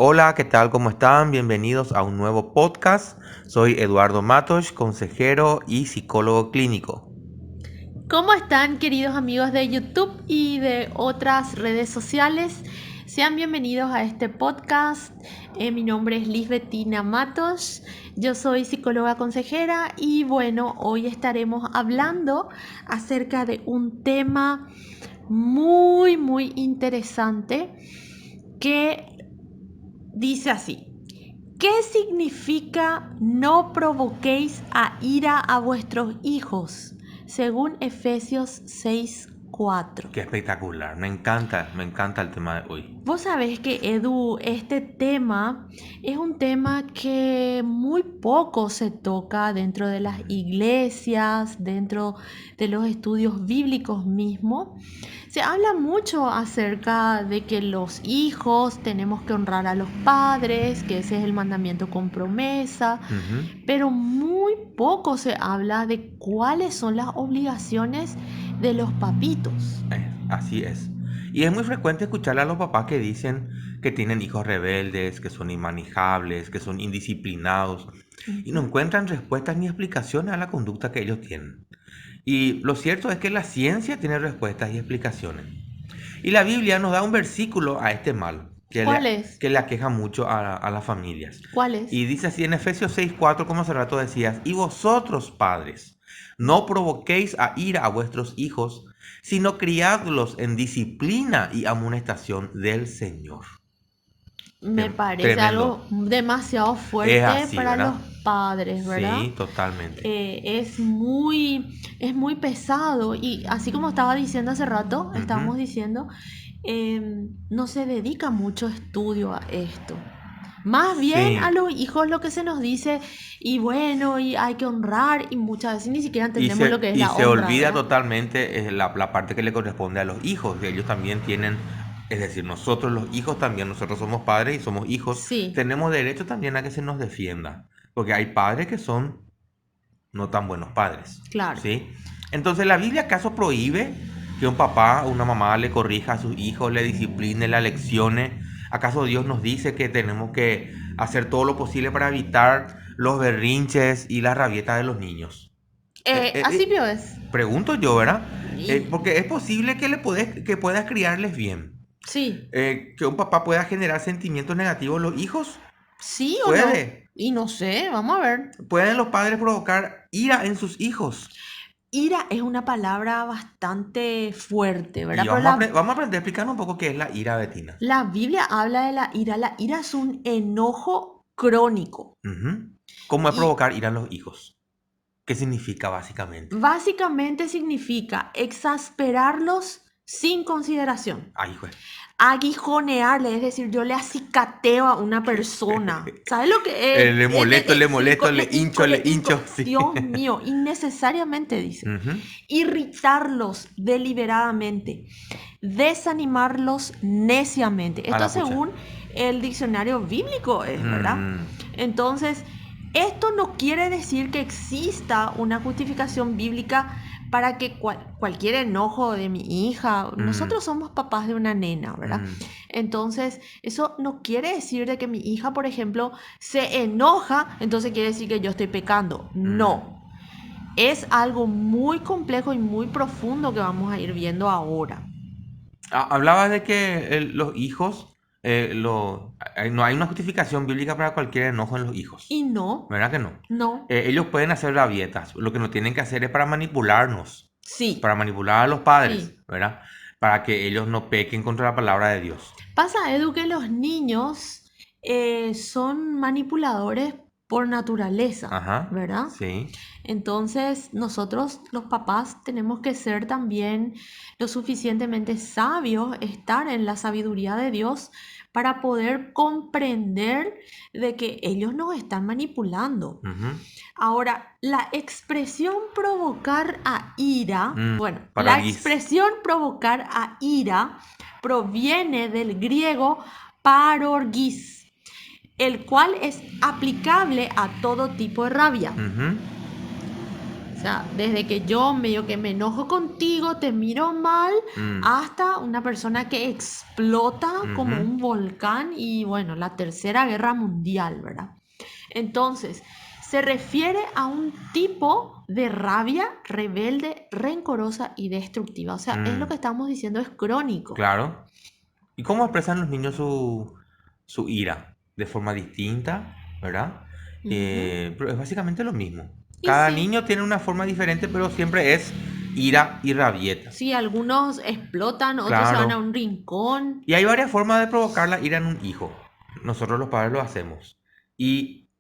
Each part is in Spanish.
Hola, ¿qué tal? ¿Cómo están? Bienvenidos a un nuevo podcast. Soy Eduardo Matos, consejero y psicólogo clínico. ¿Cómo están, queridos amigos de YouTube y de otras redes sociales? Sean bienvenidos a este podcast. Mi nombre es Lisbetina Matos. Yo soy psicóloga consejera y bueno, hoy estaremos hablando acerca de un tema muy interesante que dice así. ¿Qué significa no provoquéis a ira a vuestros hijos? Según Efesios 6:4. Qué espectacular, me encanta el tema de hoy. Vos sabés que, Edu, este tema es un tema que muy poco se toca dentro de las iglesias, dentro de los estudios bíblicos mismos. Se habla mucho acerca de que los hijos tenemos que honrar a los padres, que ese es el mandamiento con promesa, Ujú. pero muy poco se habla de cuáles son las obligaciones de los papitos. Así es. Y es muy frecuente escucharle a los papás que dicen que tienen hijos rebeldes, que son inmanejables, que son indisciplinados y no Ujú. encuentran respuestas ni explicaciones a la conducta que ellos tienen. Y lo cierto es que la ciencia tiene respuestas y explicaciones. Y la Biblia nos da un versículo a este mal ¿Cuál es? que le aqueja mucho a las familias. ¿Cuál es? Y dice así en Efesios 6:4, como hace rato decías, y vosotros, padres, no provoquéis a ira a vuestros hijos, sino criadlos en disciplina y amonestación del Señor. Me parece Tremendo. algo demasiado Es fuerte así, para los ¿verdad? padres, ¿verdad? Sí, totalmente. Es muy pesado y así como estaba diciendo hace rato, Ujú. estábamos diciendo, no se dedica mucho estudio a esto. Más bien a Sí. los hijos lo que se nos dice, y bueno, y hay que honrar, y muchas veces ni siquiera Y entendemos lo se, que es y la se honra, olvida ¿verdad? totalmente la parte que le corresponde a los hijos, que ellos también tienen, es decir, nosotros los hijos también, nosotros somos padres y somos hijos, Sí, tenemos derecho también a que se nos defienda, porque hay padres que son no tan buenos padres, claro. ¿sí? Entonces, ¿la Biblia acaso prohíbe que un papá o una mamá le corrija a sus hijos, le discipline, le leccione? ¿Acaso Dios nos dice que tenemos que hacer todo lo posible para evitar los berrinches y las rabietas de los niños? Así vio es. Pregunto yo, ¿verdad? Y, Porque es posible que puedas criarles bien. sí, Que un papá pueda generar sentimientos negativos en los hijos. sí o no. Puede. Y no sé, vamos a ver. Pueden los padres provocar ira en sus hijos. Ira es una palabra bastante fuerte, Y ¿verdad? Pero la, vamos a aprender a explicar un poco qué es la ira, Betina. la Biblia habla de la ira. La ira es un enojo crónico. Ujú. ¿Cómo es Y provocar ira en los hijos? ¿Qué significa básicamente? básicamente significa exasperarlos sin consideración. Ay, hijo. Aguijonearle, es decir, yo le acicateo a una persona. ¿Sabes lo que es? Le Sí, molesto, le le hinco. hincho. Sí. Dios mío, innecesariamente dice. Ujú. Irritarlos deliberadamente. Desanimarlos neciamente. A Esto la pucha. según el diccionario bíblico es, ¿verdad? Mm, Entonces, esto no quiere decir que exista una justificación bíblica para que cualquier enojo de mi hija, mm, nosotros somos papás de una nena, ¿verdad? mm, Entonces, eso no quiere decir de que mi hija, por ejemplo, se enoja, entonces quiere decir que yo estoy pecando. mm. No, es algo muy complejo y muy profundo que vamos a ir viendo ahora. Hablabas de que los hijos, no hay una justificación bíblica para cualquier enojo en los hijos, Y no, ¿verdad que no? no, Ellos pueden hacer rabietas, lo que no tienen que hacer es para manipularnos, para sí, manipular a los padres, sí. ¿verdad? Para que ellos no pequen contra la palabra de Dios. Pasa, Edu, que los niños son manipuladores por naturaleza, Ajá, ¿verdad? sí. Entonces, nosotros, los papás, tenemos que ser también lo suficientemente sabios, estar en la sabiduría de Dios para poder comprender de que ellos nos están manipulando. Ujú. Ahora, la expresión provocar a ira, Mm, bueno, la Parorguís. expresión provocar a ira proviene del griego parorgis, el cual es aplicable a todo tipo de rabia. Ujú. O sea, desde que yo medio que me enojo contigo, te miro mal, hasta una persona que explota como Ujú. un volcán y bueno, la Tercera Guerra Mundial, ¿verdad? Entonces, se refiere a un tipo de rabia rebelde, rencorosa y destructiva. O sea, es lo que Mm, estamos diciendo, es crónico. claro. ¿Y cómo expresan los niños su ira? De forma distinta, ¿verdad? Ujú. Pero es básicamente lo mismo. Y Cada sí, niño tiene una forma diferente, pero siempre es ira y rabieta. sí, algunos explotan, otros se van a Claro. un rincón. Y hay varias formas de provocar la ira en un hijo. Nosotros los padres lo hacemos. Y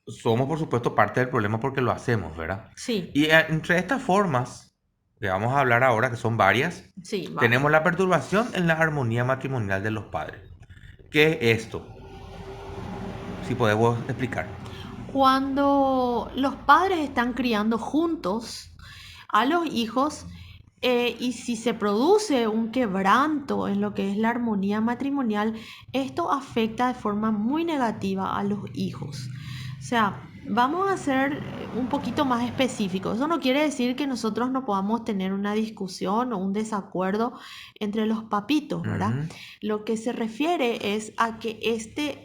somos, por supuesto, parte del problema porque lo hacemos, ¿verdad? Sí, Y entre estas formas, que vamos a hablar ahora, que son varias, sí, vamos. tenemos la perturbación en la armonía matrimonial de los padres. ¿Qué es esto? Si podemos explicar. Cuando los padres están criando juntos a los hijos, y si se produce un quebranto en lo que es la armonía matrimonial, esto afecta de forma muy negativa a los hijos. O sea, vamos a ser un poquito más específicos. Eso no quiere decir que nosotros no podamos tener una discusión o un desacuerdo entre los papitos, ¿verdad? Ujú. Lo que se refiere es a que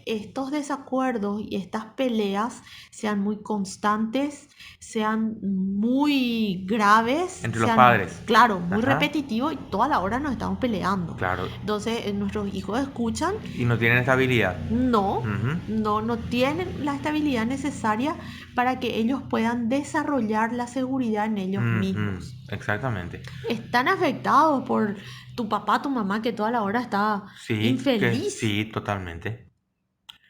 estos desacuerdos y estas peleas sean muy constantes, sean muy graves, Entre los sean, padres. claro, muy Ajá, repetitivos y toda la hora nos estamos peleando. claro. Entonces, nuestros hijos escuchan, Y no tienen estabilidad. no, Ujú, no tienen la estabilidad necesaria para que ellos puedan desarrollar la seguridad en ellos ujú, mismos. exactamente. Están afectados por tu papá, tu mamá, que toda la hora está Sí, que infeliz. sí, totalmente.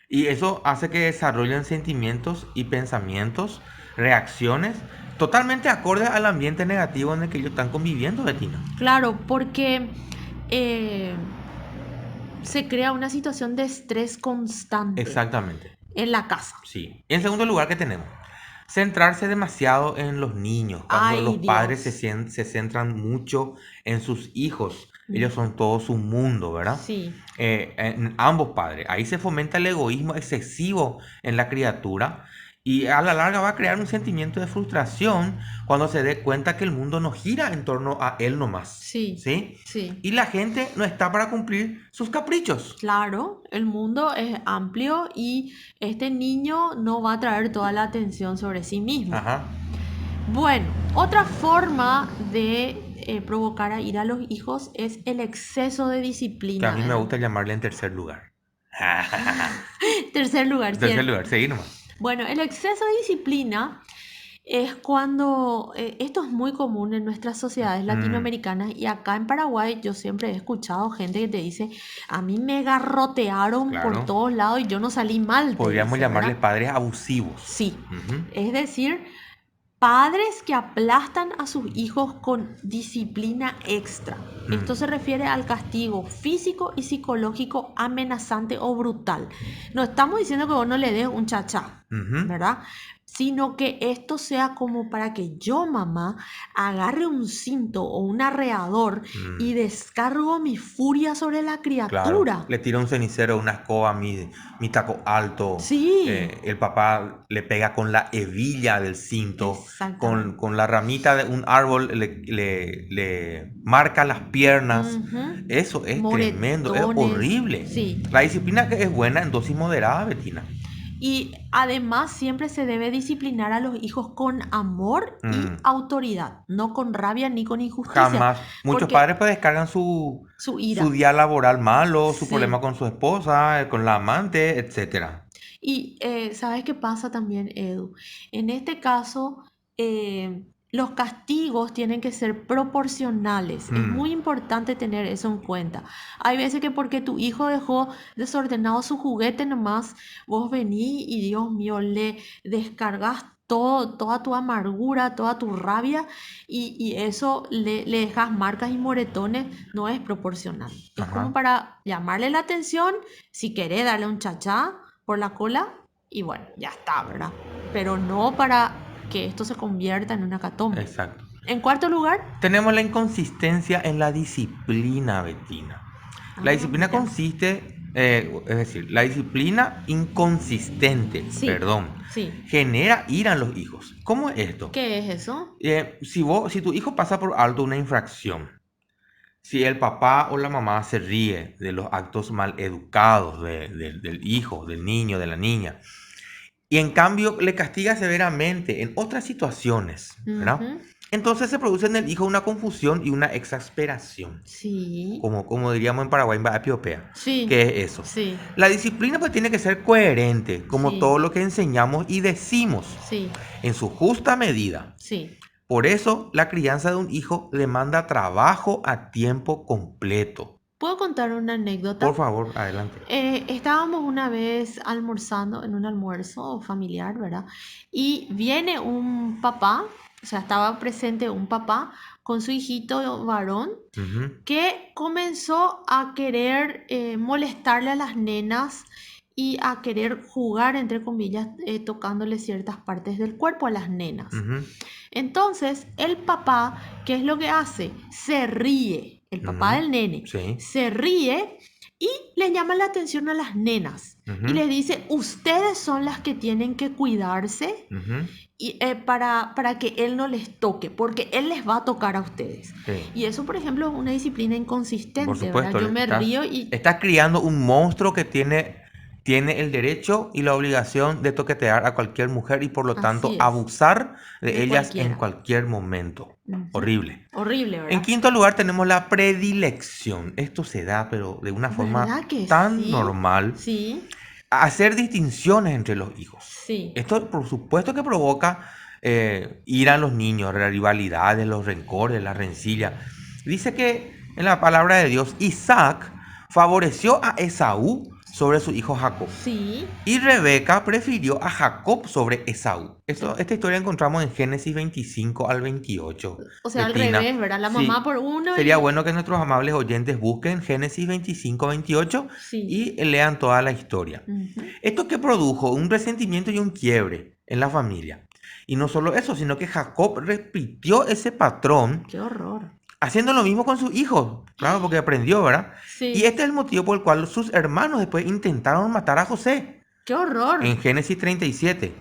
Y eso hace que desarrollen sentimientos y pensamientos, reacciones totalmente acordes al ambiente negativo en el que ellos están conviviendo, Betina. Claro, porque eh, se crea una situación de estrés constante Exactamente. en la casa. Sí. En segundo lugar, ¿qué tenemos? Centrarse demasiado en los niños, cuando Ay, los padres se, Dios. se centran mucho en sus hijos. Ellos Mm, son todo su mundo, ¿verdad? sí, En ambos padres. Ahí se fomenta el egoísmo excesivo en la criatura y a la larga va a crear un sentimiento de frustración cuando se dé cuenta que el mundo no gira en torno a él nomás, sí, ¿sí? sí. Y la gente no está para cumplir sus caprichos. Claro, el mundo es amplio y este niño no va a traer toda la atención sobre sí mismo. Ajá. Bueno, otra forma de provocar a ir a los hijos es el exceso de Que a disciplina, mí me Edu. gusta llamarle en tercer lugar. Tercer lugar, En tercer cierto. lugar, seguí nomás. Bueno, el exceso de disciplina es cuando, esto es muy común en nuestras sociedades Mm, latinoamericanas y acá en Paraguay yo siempre he escuchado gente que te dice, a mí me garrotearon por claro. todos lados y yo no salí mal, te Podríamos dice, llamarle ¿verdad? padres abusivos. Sí, Ujú. es decir, padres que aplastan a sus hijos con disciplina extra. Esto se Mm, refiere al castigo físico y psicológico amenazante o brutal. No estamos diciendo que vos no le des un chachá, ujú, ¿verdad? Sino que esto sea como para que yo, mamá, agarre un cinto o un arreador y mm. descargo mi furia sobre la Claro, criatura. le tira un cenicero, una escoba, mi taco alto. Sí, El papá le pega con la hebilla del cinto, exactamente. con la ramita de un árbol le marca las piernas. Ujú. Eso es tremendo, es Moretones, horrible. sí. La disciplina que es buena en dosis moderada, Betina. Y además siempre se debe disciplinar a los hijos con amor y Mm, autoridad, no con rabia ni con injusticia, jamás. Muchos padres porque pues descargan su su ira, día laboral malo, su problema sí. con su esposa, con la amante, etcétera. Y ¿sabes qué pasa también, Edu? En este caso, los castigos tienen que ser proporcionales. Es muy Mm, importante tener eso en cuenta. Hay veces que porque tu hijo dejó desordenado su juguete nomás, vos venís y Dios mío, le descargas todo, toda tu amargura, toda tu rabia y eso le dejas marcas y moretones, no es proporcional. Es como ajá. para llamarle la atención, si querés darle un chachá por la cola y bueno, ya está, ¿verdad? Pero no para que esto se convierta en una catombe. Exacto. En cuarto lugar, Tenemos la inconsistencia en la disciplina, Betina. La ah, disciplina mira, consiste Es decir, la disciplina inconsistente, Sí, perdón, sí. genera ira en los hijos. ¿Cómo es esto? ¿Qué es eso? Si tu hijo pasa por alto una infracción, si el papá o la mamá se ríe de los actos mal educados del hijo, del niño, de la niña, y en cambio le castiga severamente en otras situaciones, ¿verdad? Ujú. Entonces se produce en el hijo una confusión y una exasperación, Sí, como diríamos en Paraguay, en Epiopea. sí, ¿Qué es eso? sí, La disciplina pues tiene que ser coherente, como sí, todo lo que enseñamos y decimos, sí, en su justa medida. sí. Por eso, la crianza de un hijo demanda trabajo a tiempo completo. ¿Puedo contar una Por anécdota? favor, adelante. Estábamos una vez almorzando en un almuerzo familiar, ¿verdad? Y viene un papá, o sea, estaba presente un papá con su hijito varón Ujú, que comenzó a querer molestarle a las nenas y a querer jugar, entre comillas, tocándole ciertas partes del cuerpo a las nenas. ujú, Entonces, el papá, ¿qué es lo que hace? Se ríe, el papá ujú. del nene, Sí. se ríe y le llama la atención a las nenas y Ujú, les dice, ustedes son las que tienen que cuidarse ujú. y, para que él no les toque, porque él les va a tocar a ustedes. Sí. Y eso, por ejemplo, es una disciplina Por inconsistente, ¿verdad? supuesto, Yo me estás, río y estás criando un monstruo que tiene el derecho y la obligación de toquetear a cualquier mujer y por lo tanto así es, abusar de de ellas en cualquiera. cualquier momento. Ujú. Horrible. Horrible, En ¿verdad? quinto lugar tenemos la predilección. Esto se da, pero de una forma ¿Verdad que tan sí? normal, Sí, a hacer distinciones entre los hijos. sí, Esto, por supuesto, que provoca ira en los niños, las rivalidades, los rencores, la rencilla. Dice que en la palabra de Dios, Isaac favoreció a Esaú sobre su hijo Jacob. sí. Y Rebeca prefirió a Jacob sobre Esaú. Sí. Esta historia encontramos en Génesis 25 al 28. O sea, al Betina, revés, ¿verdad? La mamá sí, por uno sería y... bueno que nuestros amables oyentes busquen Génesis 25, 28 Sí. y lean toda la historia. Ujú. Esto que produjo un resentimiento y un quiebre en la familia. Y no solo eso, sino que Jacob repitió ese patrón Qué horror. haciendo lo mismo con su hijo. Claro, porque aprendió, ¿verdad? Y Sí, este es el motivo por el cual sus hermanos después intentaron matar a José. qué horror. En Génesis 37.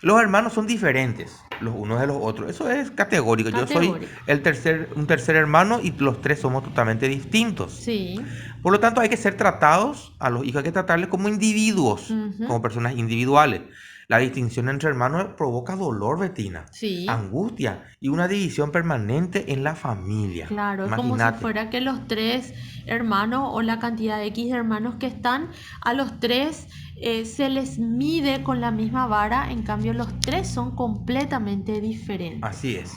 Los hermanos son diferentes los unos de los otros. Eso es categórico. Yo soy Categórico. un tercer hermano y los tres somos totalmente distintos. Sí. Por lo tanto, hay que ser tratados, a los hijos hay que tratarles como individuos, Ujú. como personas individuales. La distinción entre hermanos provoca dolor, Betina, Sí. angustia y una división permanente en la familia. Claro, es como si Imagínate. fuera que los tres hermanos o la cantidad de X de hermanos que están, a los tres se les mide con la misma vara, en cambio los tres son completamente diferentes. Así es.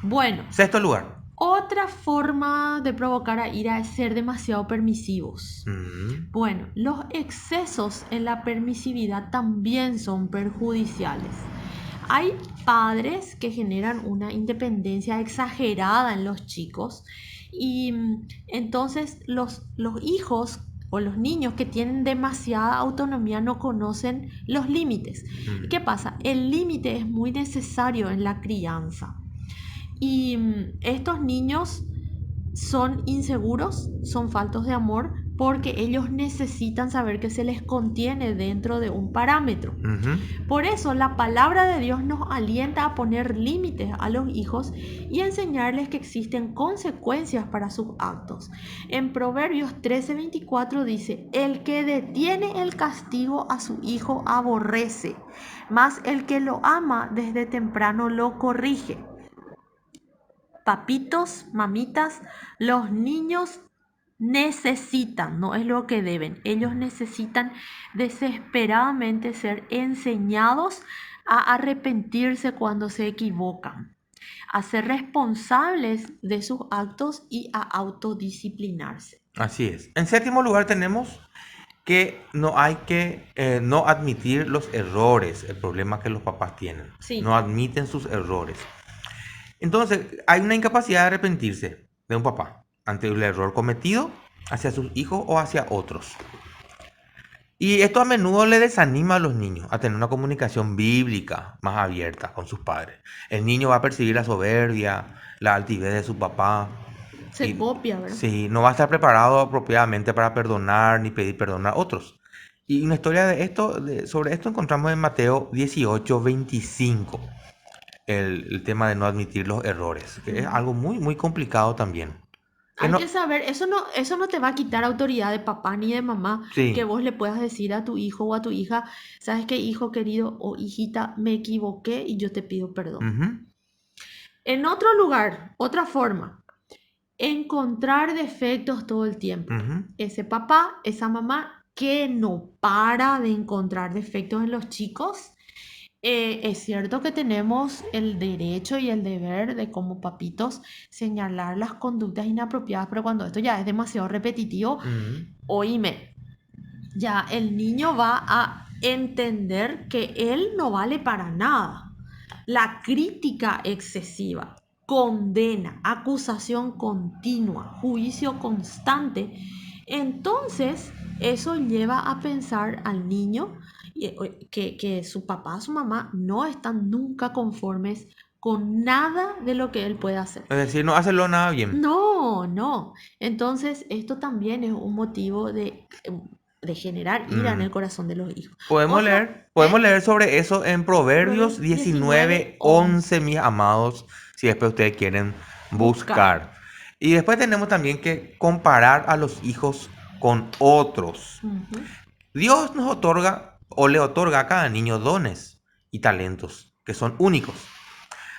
Bueno, Sexto lugar. otra forma de provocar a ira es ser demasiado permisivos. Mm, Bueno, los excesos en la permisividad también son perjudiciales. Hay padres que generan una independencia exagerada en los chicos y entonces los hijos o los niños que tienen demasiada autonomía no conocen los límites. ¿Y qué mm. pasa? El límite es muy necesario en la crianza. Y estos niños son inseguros, son faltos de amor, porque ellos necesitan saber que se les contiene dentro de un parámetro. Ujú. Por eso la palabra de Dios nos alienta a poner límites a los hijos y a enseñarles que existen consecuencias para sus actos. En Proverbios 13:24 dice, el que detiene el castigo a su hijo aborrece, mas el que lo ama desde temprano lo corrige. Papitos, mamitas, los niños necesitan, no es lo que deben, ellos necesitan desesperadamente ser enseñados a arrepentirse cuando se equivocan, a ser responsables de sus actos y a autodisciplinarse. Así es. En séptimo lugar tenemos que no hay que no admitir los errores, el problema que los papás tienen. No Sí, admiten sus errores. Entonces, hay una incapacidad de arrepentirse de un papá ante el error cometido hacia sus hijos o hacia otros. Y esto a menudo le desanima a los niños a tener una comunicación bíblica más abierta con sus padres. El niño va a percibir la soberbia, la altivez de su papá Se copia, ¿verdad? Sí, no va a estar preparado apropiadamente para perdonar ni pedir perdón a otros. Y una historia de esto, sobre esto encontramos en Mateo 18:25, el tema de no admitir los errores, que es algo muy, muy complicado también. Que Hay no, que saber, eso no te va a quitar autoridad de papá ni de mamá, que sí, vos le puedas decir a tu hijo o a tu hija, ¿sabes qué, hijo querido o hijita, me equivoqué y yo te pido perdón? ujú, En otro lugar, otra forma, encontrar defectos todo el tiempo. ujú. Ese papá, esa mamá que no para de encontrar defectos en los chicos. Es cierto que tenemos el derecho y el deber de como papitos señalar las conductas inapropiadas, pero cuando esto ya es demasiado repetitivo, Ujú. oíme, ya el niño va a entender que él no vale para nada. La crítica excesiva, condena, acusación continua, juicio constante. Entonces, eso lleva a pensar al niño que su papá, su mamá no están nunca conformes con nada de lo que él puede hacer. Es decir, no hacerlo nada bien. No, no. Entonces, esto también es un motivo de generar ira en Mm. el corazón de los hijos. Podemos Otro, leer, podemos leer sobre eso en Proverbios Proverbios 19, 19:11, mis amados, si después ustedes quieren buscar. buscar. Y después tenemos también que comparar a los hijos con otros. Ujú. Dios nos otorga o le otorga a cada niño dones y talentos que son únicos.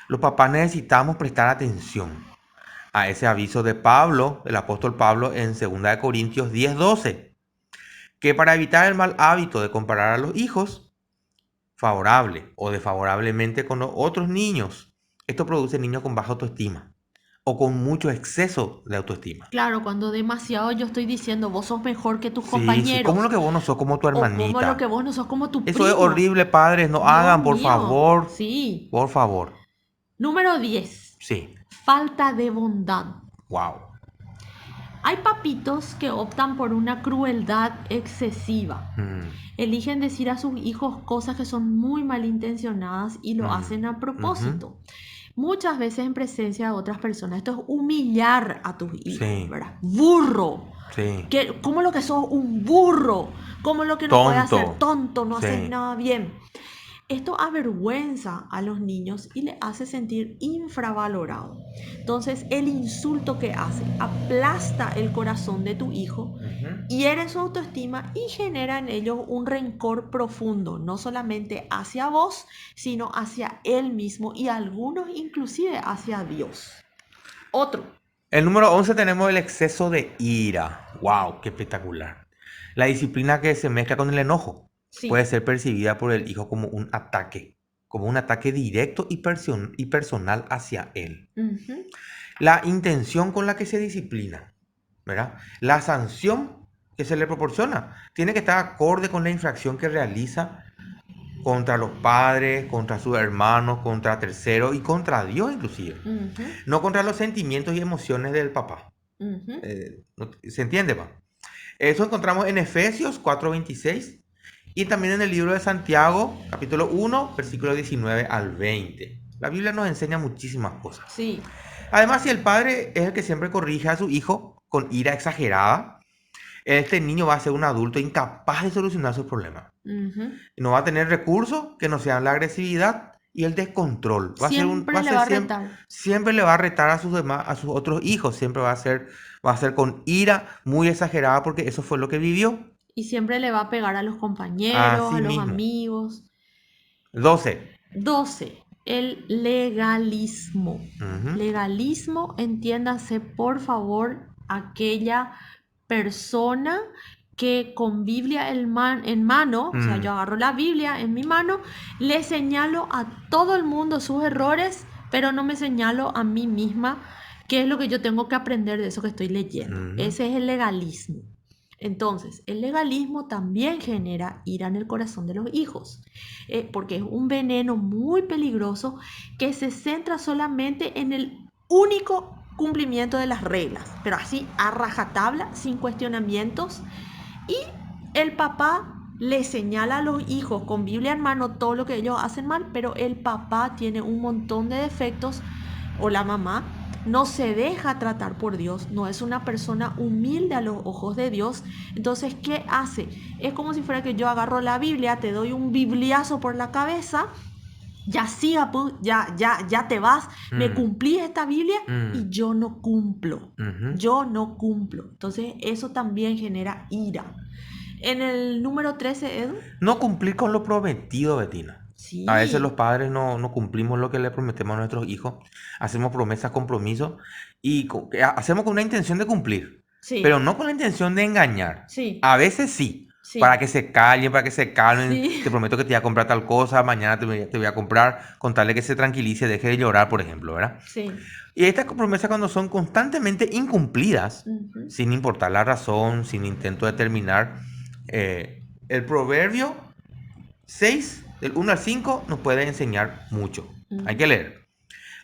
Los papás necesitamos prestar atención a ese aviso de Pablo, el apóstol Pablo, en 2 Corintios 10:12, que para evitar el mal hábito de comparar a los hijos, favorable o desfavorablemente con los otros niños, esto produce niños con baja autoestima o con mucho exceso de autoestima. Claro, cuando demasiado yo estoy diciendo vos sos mejor que tus Sí, sí, como lo compañeros que vos no sos como tu o como lo que hermanita. vos no sos como tu Eso es primo. horrible, padres, no Dios hagan, por mío, favor, sí. por favor. Número 10. Sí, Falta de bondad. wow. Hay papitos que optan por una crueldad excesiva. Eligen decir a sus hijos cosas que son muy malintencionadas y lo hacen a propósito. Muchas veces en presencia de otras personas. Esto es humillar a tus hijos, Sí, ¿verdad? Burro. sí. ¿Cómo lo que sos un burro? ¿Cómo lo que no puede hacer? Tonto. Tonto, no haces Sí. nada bien. Esto avergüenza a los niños y le hace sentir infravalorado. Entonces, el insulto que hace aplasta el corazón de tu hijo, hiere su autoestima y genera en ellos un rencor profundo, no solamente hacia vos, sino hacia él mismo y algunos inclusive hacia Dios. Otro. El número 11 tenemos el exceso de ira. Wow, qué espectacular. La disciplina que se mezcla con el enojo puede Sí. ser percibida por el hijo como un ataque directo y personal hacia él. Ujú. La intención con la que se disciplina, ¿verdad? La sanción que se le proporciona tiene que estar acorde con la infracción que realiza contra los padres, contra sus hermanos, contra terceros y contra Dios inclusive. Ujú. No contra los sentimientos y emociones del papá. Ujú. ¿Se entiende, pa? Eso encontramos en Efesios 4:26 y también en el libro de Santiago, capítulo 1, versículo 19 al 20. La Biblia nos enseña muchísimas cosas. Sí. Además, si el padre es el que siempre corrige a su hijo con ira exagerada, este niño va a ser un adulto incapaz de solucionar sus problemas. Ujú. No va a tener recursos que no sean la agresividad y el descontrol. Siempre le va a retar. Siempre le va a retar a a sus otros hijos. Siempre va a ser con ira muy exagerada porque eso fue lo que vivió. Y siempre le va a pegar a los compañeros, Así a los mismo. amigos. 12. 12. El legalismo. Ujú. Legalismo, entiéndase por favor aquella persona que con Biblia en mano, o sea, yo agarro la Biblia en mi mano, le señalo a todo el mundo sus errores, pero no me señalo a mí misma qué es lo que yo tengo que aprender de eso que estoy leyendo. Ese es el legalismo. Entonces, el legalismo también genera ira en el corazón de los hijos, porque es un veneno muy peligroso que se centra solamente en el único cumplimiento de las reglas, pero así a rajatabla, sin cuestionamientos. Y el papá le señala a los hijos con Biblia en mano todo lo que ellos hacen mal, pero el papá tiene un montón de defectos, o la mamá, no se deja tratar por Dios, no es una persona humilde a los ojos de Dios. Entonces, ¿qué hace? Es como si fuera que yo agarro la Biblia, te doy un bibliazo por la cabeza, ya siga, ya te vas, me cumplí esta Biblia y yo no cumplo. Yo no cumplo. Entonces, eso también genera ira. En el número 13, Edu. No cumplir con lo prometido, Betina. A veces los Sí, padres no cumplimos lo que le prometemos a nuestros hijos. Hacemos promesas, compromisos y hacemos con una intención de cumplir, pero sí, no con la intención de engañar. sí, A veces sí, para sí, que se callen, para que se calmen. sí. Te prometo que te voy a comprar tal cosa, mañana te voy a comprar, con tal de que se tranquilice, deje de llorar, por ejemplo, ¿verdad? Sí. Y estas promesas cuando son constantemente incumplidas, Ujú. sin importar la razón, sin intento de terminar, el proverbio 6 del 1 al 5 nos puede enseñar mucho. Hay que leer.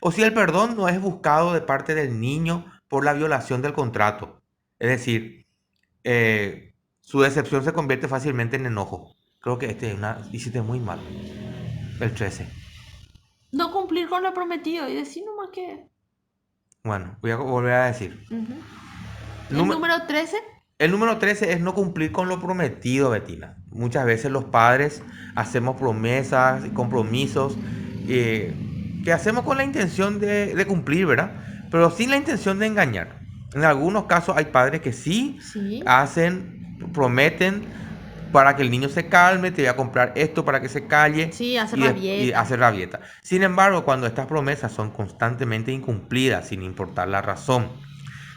O si el perdón no es buscado de parte del niño por la violación del contrato. Es decir, su decepción se convierte fácilmente en enojo. Creo que hiciste muy mal. El 13. No cumplir con lo prometido y decir nomás que... Bueno, voy a volver a decir. Ujú. El Número, número 13. el número 13 es no cumplir con lo prometido, Betina. Muchas veces los padres hacemos promesas y compromisos que hacemos con la intención de cumplir, ¿verdad? Pero sin la intención de engañar. En algunos casos hay padres que sí Sí, prometen para que el niño se calme, te voy a comprar esto para que se calle sí, hace y rabieta. hace rabieta. Sin embargo, cuando estas promesas son constantemente incumplidas, sin importar la razón,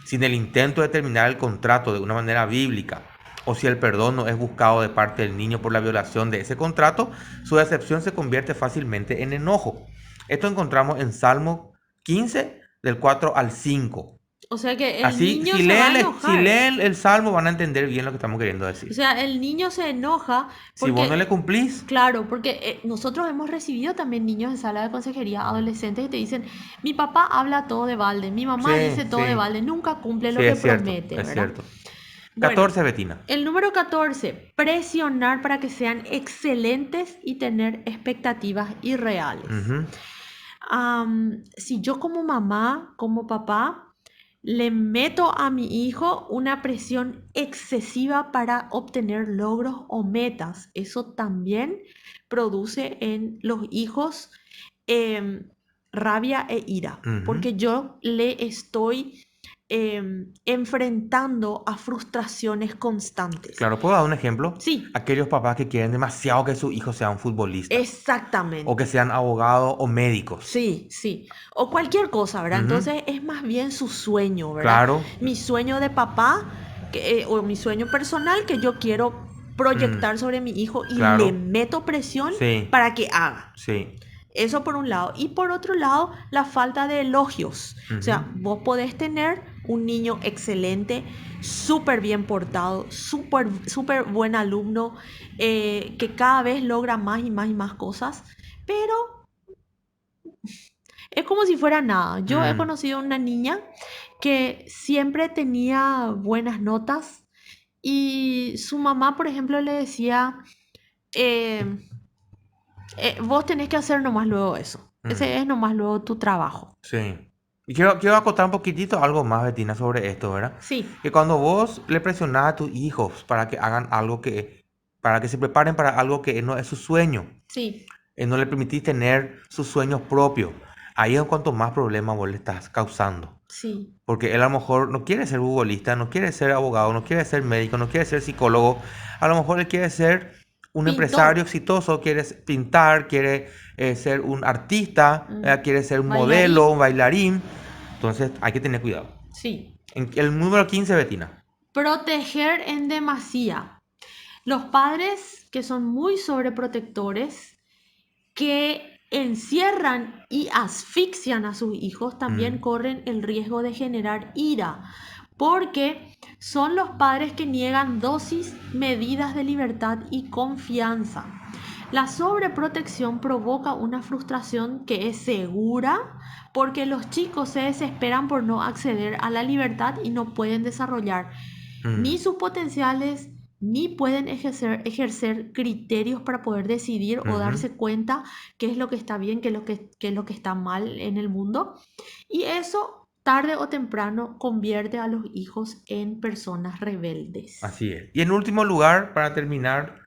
sin el intento de terminar el contrato de una manera bíblica, o si el perdón no es buscado de parte del niño por la violación de ese contrato, su decepción se convierte fácilmente en enojo. Esto encontramos en Salmo 15, del 4 al 5. O sea que el Así, niño se va a si enojar. leen el Salmo van a entender bien lo que estamos queriendo O decir. sea, el niño se enoja Si vos no le porque, cumplís, claro, porque nosotros hemos recibido también niños en sala de consejería, adolescentes que te dicen, mi papá habla todo de balde, mi mamá sí, dice todo de sí, balde, nunca cumple sí, lo que es cierto, promete, es ¿verdad? cierto. Bueno, 14, Betina. el número 14, presionar para que sean excelentes y tener expectativas irreales. Ujú, Si yo como mamá, como papá, le meto a mi hijo una presión excesiva para obtener logros o metas, eso también produce en los hijos em, rabia e ira, ujú. porque yo le estoy enfrentando a frustraciones constantes. Claro, ¿puedo dar un ejemplo? Sí, Aquellos papás que quieren demasiado que su hijo sea un futbolista, o que exactamente. sean abogados o médicos. Sí, sí. O cualquier cosa, ¿verdad? Ujú, Entonces es más bien su sueño, ¿verdad? claro. Mi sueño de papá o mi sueño personal que yo quiero Mm, proyectar sobre mi hijo y le claro. meto presión Sí, para que haga. sí. Eso por un lado. Y por otro lado, la falta de elogios. O Ujú, sea, vos podés tener un niño excelente, súper bien portado, súper, súper buen alumno, que cada vez logra más y más y más cosas, pero es como si fuera nada. Yo he mm, conocido una niña que siempre tenía buenas notas y su mamá, por ejemplo, le decía, eh, vos tenés que hacer nomás luego eso. mm, Ese es nomás luego tu trabajo. sí. Y quiero acotar un poquitito algo más, Betina, sobre esto, ¿verdad? Sí, Que cuando vos le presionás a tus hijos para que hagan para que se preparen para algo que no es su sueño, sí, no le permitís tener sus sueños propios, ahí es cuanto más problemas vos le estás causando. sí. Porque él a lo mejor no quiere ser futbolista, no quiere ser abogado, no quiere ser médico, no quiere ser psicólogo. A lo mejor él quiere ser un Pintor, empresario exitoso, quiere pintar, quiere ser un artista, quiere ser un modelo, bailarín, un bailarín. Entonces hay que tener cuidado. sí. En el número 15, Betina. Proteger en demasía. Los padres que son muy sobreprotectores, que encierran y asfixian a sus hijos, también Mm, corren el riesgo de generar ira, porque son los padres que niegan dosis medidas de libertad y confianza. La sobreprotección provoca una frustración que es segura porque los chicos se desesperan por no acceder a la libertad y no pueden desarrollar ni mm, sus potenciales, ni pueden ejercer criterios para poder decidir o ujú, darse cuenta qué es lo que está bien, qué es lo que está mal en el mundo. Y eso tarde o temprano convierte a los hijos en personas rebeldes. Así es. Y en último lugar, para terminar,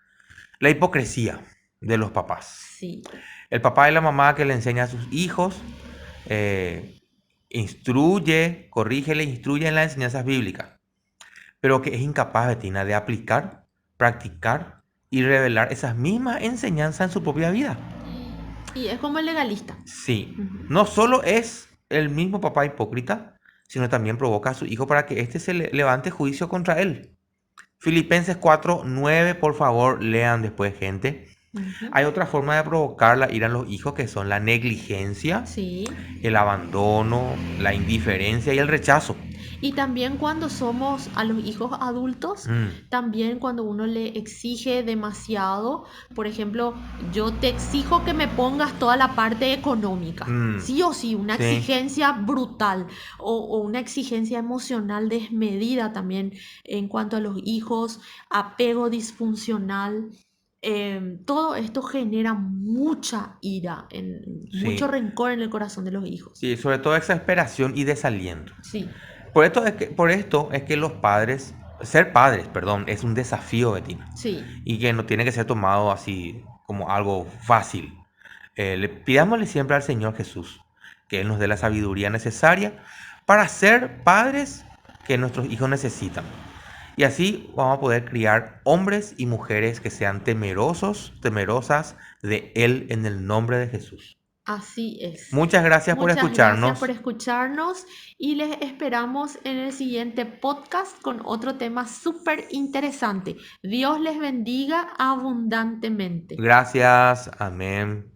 la hipocresía de los papás. Sí, El papá y la mamá que le enseña a sus hijos, instruye, corrige, le instruye en las enseñanzas bíblicas, pero que es incapaz, Betina, de aplicar, practicar y revelar esas mismas enseñanzas en su propia vida. y es como el legalista. Sí, Ujú. no solo es el mismo papá hipócrita, sino también provoca a su hijo para que éste se levante juicio contra él. Filipenses 4:9, por favor, lean después, gente. Ujú. Hay otra forma de provocar la ira en los hijos que son la negligencia, Sí. el abandono, la indiferencia y el rechazo. Y también cuando somos a los hijos adultos, Mm, también cuando uno le exige demasiado, por ejemplo, yo te exijo que me pongas toda la parte económica, mm, sí o sí, una sí, exigencia brutal o una exigencia emocional desmedida también en cuanto a los hijos, apego disfuncional. Todo esto genera mucha ira, mucho sí. rencor en el corazón de los hijos. Sí, sobre todo exasperación y desaliento. Sí, Por esto es que los padres, ser padres, perdón, es un desafío, Betina. sí. Y que no tiene que ser tomado así como algo fácil. Pidámosle siempre al Señor Jesús que Él nos dé la sabiduría necesaria para ser padres que nuestros hijos necesitan. Y así vamos a poder criar hombres y mujeres que sean temerosos, temerosas de Él en el nombre de Jesús. Así es. Muchas gracias por Muchas gracias por escucharnos. escucharnos y les esperamos en el siguiente podcast con otro tema súper interesante. Dios les bendiga abundantemente. Gracias. Amén.